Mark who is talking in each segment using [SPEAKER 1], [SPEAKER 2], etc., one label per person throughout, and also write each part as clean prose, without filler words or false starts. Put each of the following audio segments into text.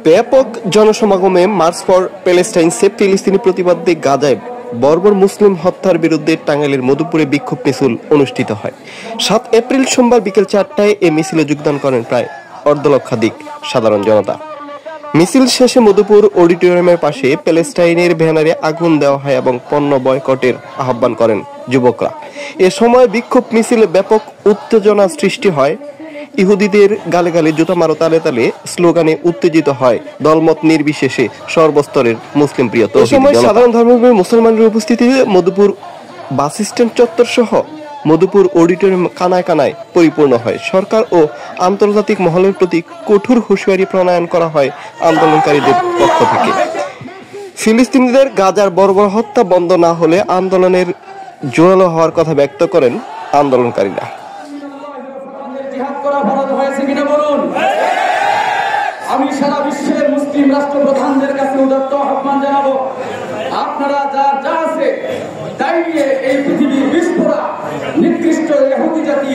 [SPEAKER 1] ব্যাপক জনসমাগমে March for Palestine save ফিলিস্তিনি প্রতিবাদে গাজায় বর্বর মুসলিম হত্যার বিরুদ্ধে টাঙ্গাইলের মধুপুরে বিক্ষোভ মিছিল অনুষ্ঠিত হয়। 7 এপ্রিল সোমবার বিকেল 4টায় এ মিছিলে যোগদান করেন প্রায় অর্ধলক্ষাধিক সাধারণ জনতা। মিছিল শেষে মধুপুর অডিটোরিয়ামের পাশে প্যালেস্টাইনের ব্যানারে আগুন দেওয়া হয় এবং পণ্য বয়কটের আহ্বান করেন যুবকরা। এ সময় বিক্ষোভ মিছিলে ব্যাপক উত্তেজনা সৃষ্টি হয়। ইহুদিদের গালে গালে জুতা মারো তালে তালে স্লোগানে উত্তেজিত হয় দলমত নির্বিশেষে সর্বস্তরের মুসলিম প্রিয় তৌহিদি জনতা। এই সময় সাধারণ ধর্মপ্রাণ মুসলমানদের উপস্থিতিতে মধুপুর বাস স্ট্যান্ড চত্বর সহ মধুপুর অডিটোরিয়াম কানায় কানায় পরিপূর্ণ হয়। সরকার ও আন্তর্জাতিক মহলের প্রতি কঠোর হুঁশিয়ারি প্রণয়ন করা হয় আন্দোলনকারীদের পক্ষ থেকে। ফিলিস্তিনিদের গাজার বর্বর হত্যা বন্ধ না হলে আন্দোলনের জোরালো হওয়ার কথা ব্যক্ত করেন আন্দোলনকারীরা।
[SPEAKER 2] আমি সারা বিশ্বের মুসলিম রাষ্ট্রপ্রধানদের কাছে উদাত্ত আহ্বান জানাবো, আপনারা যা আছে তাই নিয়ে এই পৃথিবীর বিস্ফোরা নিকৃষ্ট ইহুদি জাতি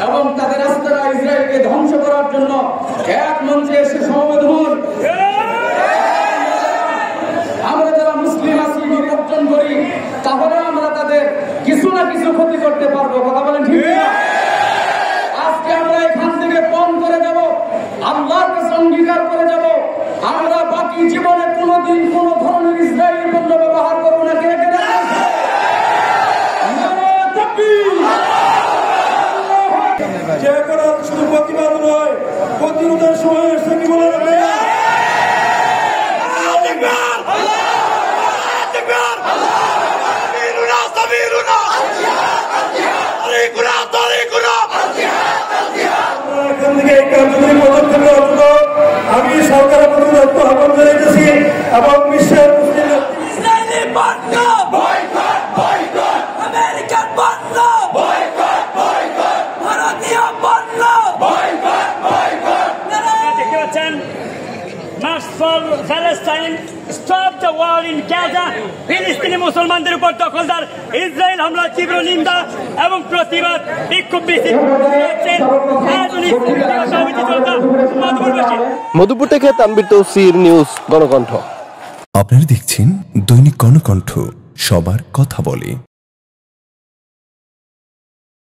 [SPEAKER 2] এবং তাদের রাস্তারা ইসরায়েলকে ধ্বংস করার জন্য এক মঞ্চে এসে সমবেত হন। আমরা যারা মুসলিম আছি অর্জন করি, তাহলে আমরা তাদের কিছু না কিছু ক্ষতি করতে পারবো। কথা বলেন ঠিক না? আজকে আমরা এখান থেকে পণ করে যাব, আল্লাহর কাছে অঙ্গীকার করে যাব, আমরা বাকি জীবনে কোনোদিন কোন ধরনের ইসরায়েলি পণ্য ব্যবহার করবো না। কে কে যে কোনো শুধু প্রতিবাদ নয়, প্রতিরোধের সময় এসে কি বলে আমি সরকারের প্রতি আহ্বান জানাইতেছি এবং বিশ্বের
[SPEAKER 3] ফিলিস্তিনি মুসলমানদের উপর দখলদার ইসরায়েল হামলা তীব্র নিন্দা এবং প্রতিবাদ বিক্ষোভ মিছিল।
[SPEAKER 1] মধুপুর থেকে তানবীর তৌসির, নিউজ গণকণ্ঠ।
[SPEAKER 4] আপনারা দেখছেন দৈনিক গণকণ্ঠ, সবার কথা বলে।